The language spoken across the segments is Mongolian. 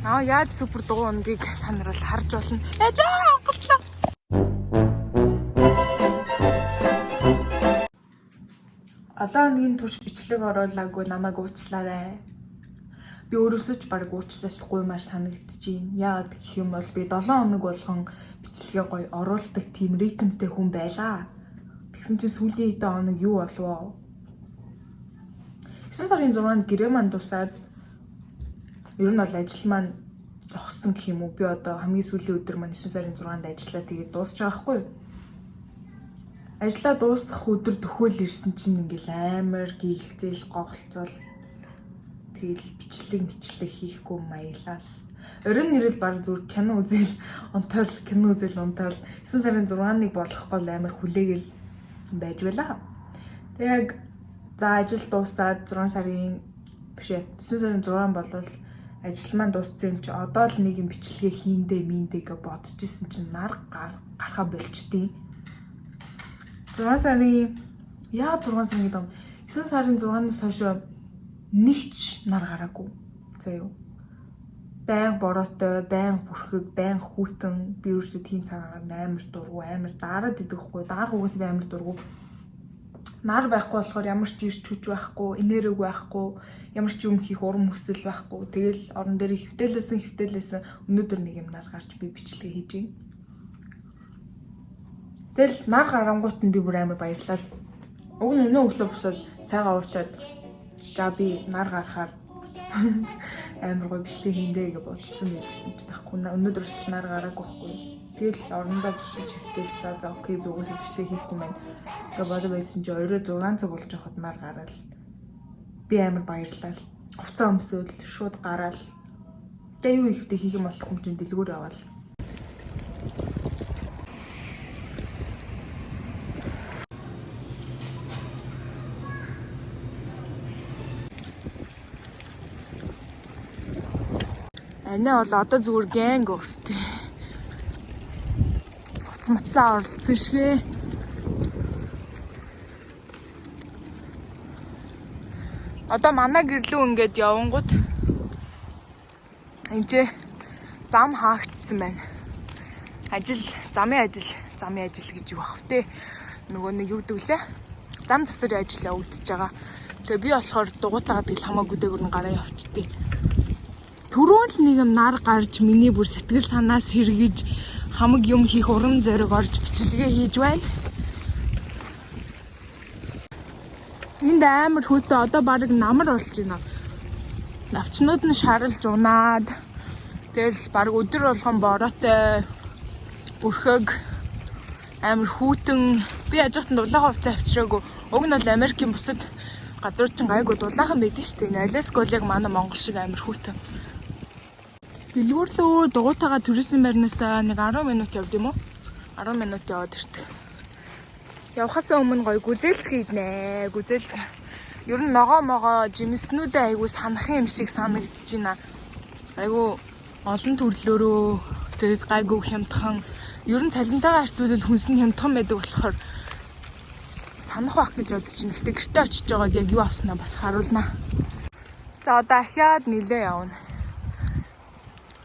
Яаж супер дугуй унгийг та нар бол харж болно. Онголтлоо. Олон өдрийн турш бичлэг оруулаагүй намайг уучлаарай. Би өөрөөсөө ч баг уучлалгүймаар санагдчихээн. Яагаад гэх юм бол би 7 хоног болгон бичлэгээ гоё оруулдаг тийм ритмтэй хүн байлаа. Тэгсэн чинь сүүлийн хэдэн хоног юу болов? 9 сарын 6-нд гэрээ маань дуусаад ер нь бол ажил маань зогссон гэх юм уу. Би одоо хамгийн сүүлийн өдөр маань 9 сарын 6-нд ажиллаа тэгээд дуусч байгаа байхгүй юу? Ажлаа дуусгах өдөр төхөөл ирсэн чинь ингээл амар гихэлцэл гоголцол тэгэл бичлэг хийхгүй маялал. Оройн нэрэл баг зүгээр кино үзэл унтаал 9 сарын 6-ныг болохгүй амар хүлээгэл байж байлаа. Тэг яг за ажил дуусаад 9 сарын 6 болвол ажил маань дууссан юм чи одоо л нэг юм бичлэгээ хийндэ миндэ гэж бодож исэн чинь нар гарахаа болчтیں۔ 6 сарын 9 сарын 6-наас хойш нэгч нар гараагүй. За юу. Байн бороотой, байн бүрхэг, байн хүүтэн би өөрсдөө тийм цагаар амар дургу, амар дараад идэхгүй, даар хугас би амар дургу. Нар байхгүй болохоор ямар ч ирч хүч байхгүй, энерги байхгүй, ямар ч юм хийх урам хүсэл байхгүй. Тэгэл орон дээр хөвтөлөөсөн өнөөдөр нэг юм нар гарч би бичлэгээ хийж юм. Тэгэл нар гарангуут нь би бүр амар баярлалаа. Уг нь өнөө өглөө босоод цайгаа уурчаад за би нар гарахаар амар гоё бичлэг хийндэ гэж бодсон мэжсэн ч байхгүй. Өнөөдөр бас нар гараагүй байхгүй. Тэгэл орондоо бицэж хөвтөл за окей би угсаа бичлэг хийхгүй маань гэж бодож байсан чи орой 6 цаг болж байхад нар гараад би амар баярлалаа. Хувцас өмсөөл шууд гараал. Тэгээ юу ихтэй хийх юм болох юм чинь дэлгүүр яваал. Анаа бол одоо зүгээр гэнг өстэй. Уцмацаа оролцсон шигэ. Одоо манай гэрлүү ингээд явангууд энэ зам хаагдсан байна. Замын ажил гэж юу бах вэ? Нөгөө нэг юу гэдэг лээ? Зам засварын ажил явагдаж байгаа. Тэгээ би болохоор дугуйтагаад тэгэл хамаагүй дээгүүр нь гараа явчихдیں۔ Түрүүн л нэг юм нар гарч миний бүр сэтгэл санаас сэргэж хамаг юм хийх урам зориг орж бичлэгээ хийж байна. Энд амар хөлтөө одоо баг намар болж байна. Навчнууд нь шаралж унаад тэгэл баг өдөр болгон бороотой бүрхэг амар хүүтэн би ажихт дулаахан хувцас авчираагүй. Уг нь бол Америкийн бусад газар чинь гайгүй дулаахан байдаг шүү дээ. Аляска бол яг манай Монгол шиг амар хүүтэн. Дэлгүүрлөө дугуйтаага төрсэн байрнаас нэг 10 минут явд юм уу? 10 минут яваад ирдэг. Явхасаа өмнө гоё гүзээлц хийднэ. Гүзээлц. Ер нь ногоо жимснүүдээ айгуу санах юм шиг санагдаж байна. Айгуу олон төрлөөрөө тэгээд гайгүй хямдхан. Ер нь цалинтайгаа харьцуулбал хүнс нь хямдхан байдаг болохоор санах байх гэж бодож байна. Гэтэ гэртээ очиж байгаад яг юу авснаа бас харуулнаа. За одоо ахиад нилээ явна.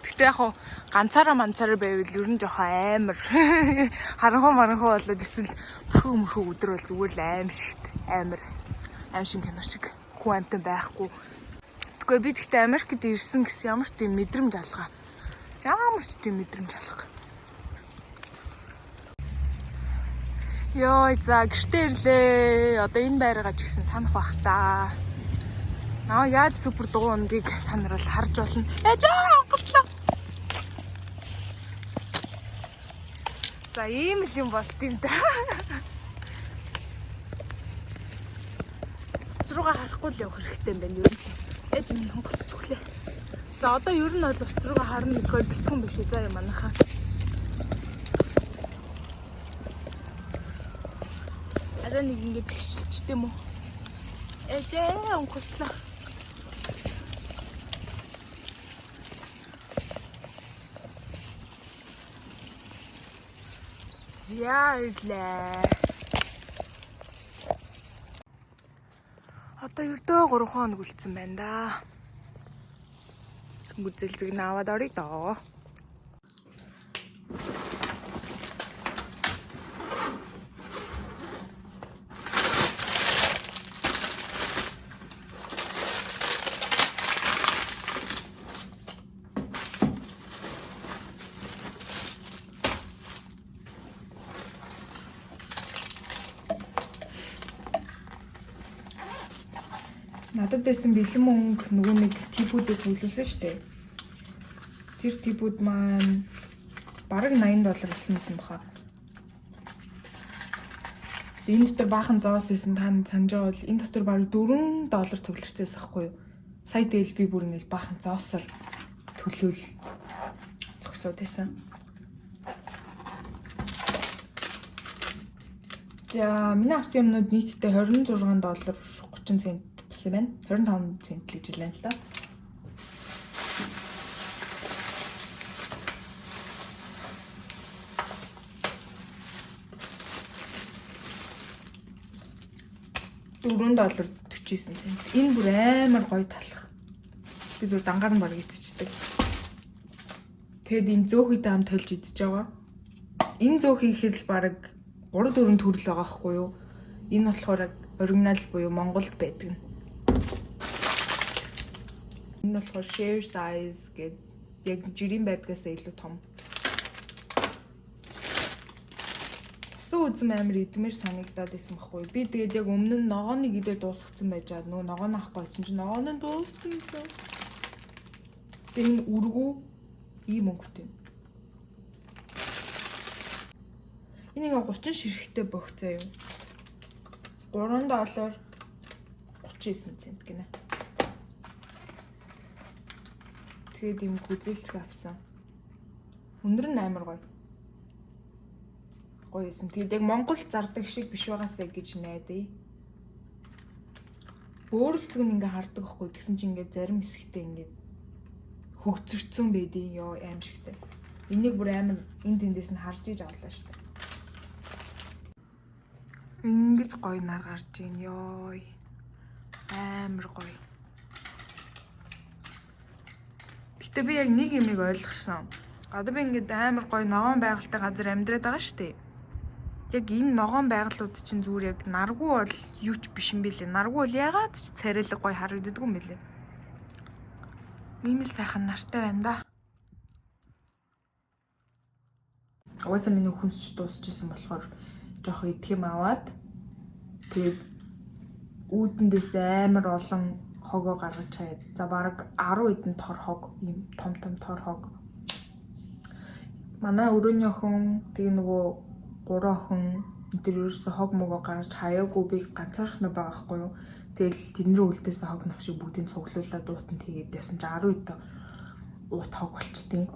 Гэтэ яг ганцаараа байвал ер нь жоохон амар. Харанхуй болоод эсвэл бүрхэг өдөр бол зүгээр л аим шигт. Аим шиг кино шиг. Хүн амтан байхгүй. Тэгвэл би тэгтээ Америкт ирсэн гэсэн ямар ч тийм мэдрэмж алгаа. Йой за гэртээ ирлээ. Одоо энэ байраагаа ч гэсэн санах бах та. Яаж супер дугуй унгийг та нар бол харж болно. Онголтлоо. За ийм л юм болт юм да. Уцруугаа харахгүй л явах хэрэгтэй юм байна юу. Ээж минь хонголт зүглээ. За одоо ер нь бол уцруугаа харна гэж гоё бэлтгэн биш үү. За юм манайхаа. Араа нэг ингэ тэгшилчтэй юм уу? Ээжээ онголтлоо. Яа ирлээ. Одоо ердөө 3 хоног үлдсэн байна да. Үзэлцэг наваад орё доо. Надад байсан бэлэн мөнгө нөгөө нэг типүүдэд төлөвлөсөн шүү дээ. Тэр типүүд маань бараг $80 болсон юм баха. Энэ дотор баахан зоос байсан та санаж байгаа бол энэ дотор бараг $4 цугларчээс ахгүй юу? Сая дээл би бүр ингээл баахан зоосоор төлөөл зогсоод байсан. За миний авсан юмнууд нийтдээ $26 30 цент болсон байна. 25 цент л гэж хэлэн л да. $4.49 цент. Энэ бүр амар гоё талах. Би зүгээр дангаар нь баг идчихдэг. Тэгэд энэ зөөхөйтэй хамт толж идчихэж байгаа. Энэ зөөхийг ихэд л баг 3-4 төрөл байгаа хгүй юу? Энэ болохоор оригинал буюу Монголд байдаг. Энэ болохоор share size гэдэг яг жирийн байдгаас илүү том. Үзэм амар идмэр санагдаад байсан байхгүй. Би тэгээд яг өмнө нь ногооныг идээ дуусгацсан байжгаад нөгөө ногоон авахгүй байсан чинь ногоон нь дууссан гэсэн. Тэгээд үргүү ийм өнгөтэй. Энийг 30 ширхтээ богцоо юу. $3.39 цент гинэ. Тэгээд ийм гүзэлцэг авсан. Өндөр нь амар гоё. Гоё юм. Тэгээд яг Монголд зардаг шиг биш байгаасаа гэж найдаа. Өөрөлцөг нь ингээ хардаг байхгүй. Тэгсэн чинь ингээ зарим хэсэгтээ ингээ хөгцөрцөн байдیں۔ Йоо аим шигтэй. Энийг бүр амар энэ тэндээс нь харж иж авлаа шүү дээ. Ингэж гоё нар гарч ийн ёо. Амар гоё. Гэтэ би яг нэг юмыг ойлгосон. Одоо би ингээд амар гоё ногоон байгальтай газар амьдраад байгаа шүү дээ. Яг энэ ногоон байгалууд чинь зүгээр яг наргуу бол юу ч биш юм бэлээ. Наргуу бол ягаад ч царайлаг гоё харагддаггүй юм бэлээ. Ийм л сайхан нартай байна да. Угаасаа миний хүнсч дуусчихсан болохоор жоох идэх юм аваад тэгээд үүдэндээс амар олон хогоо гаргаж хаяад за бараг 10 эдэн тор хог ийм том тор хог. Манай өрөөний охин тэгээ нөгөө 3 охин энэ ерөөсө хог могоо гаргаж хаяагүй би ганцаархнаа байгаа хгүй юу. Тэгэл тэдний үлдээсэн хог навшиг бүгдийг цуглуулад дуутан тэгээд ясан чи 10 эд уут хог болчтیں۔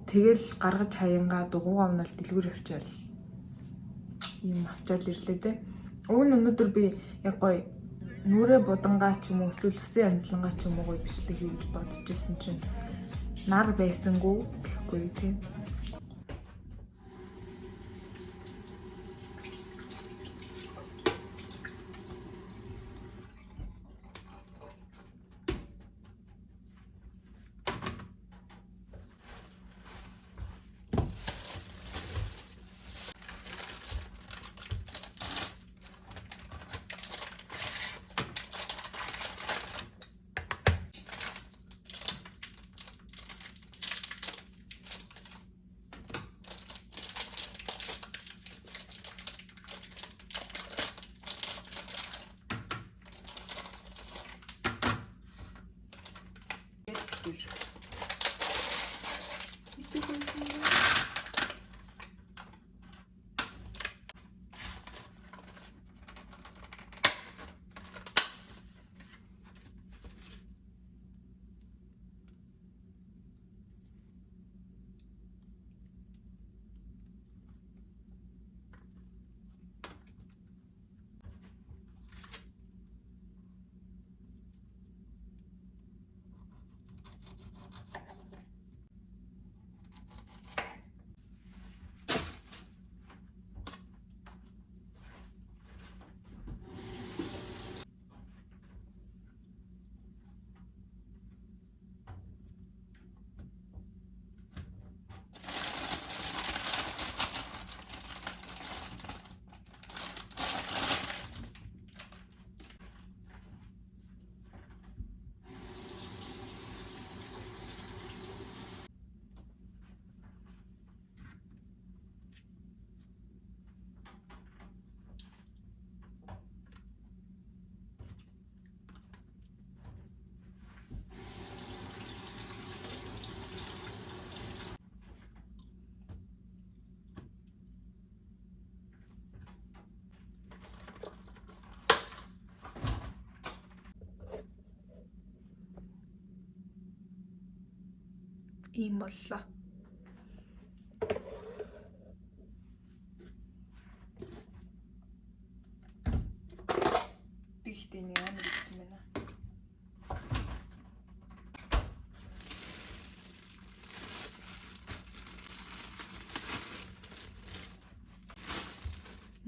Тэгэл гаргаж хаяангаа дугуугаа унаал дэлгүүр авчаал. Ийм авчаал ирлээ те. Уг нь өнөөдөр би яг гоё нүрэ будангаа ч юм уу эсвэл үсэн янзлангаа ч юм уу гоё бичлэг хийж бодож ирсэн чинь нар байсангүй гэхгүй тийм. Тийм боллоо. Би ихтэй нэг амар идсэн байна.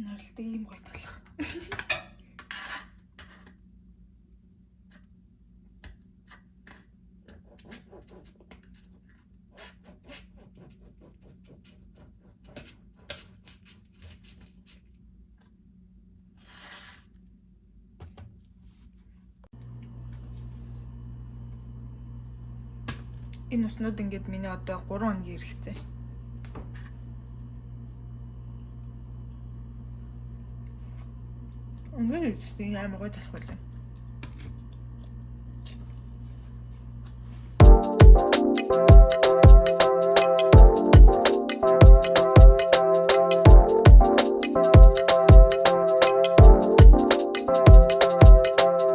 Нарлтыг ийм гоё талах. Энэ уснууд ингээд миний одоо 3 хоногийн хэрэгцээ. Ингээд тийм амар гоё талах байлаа.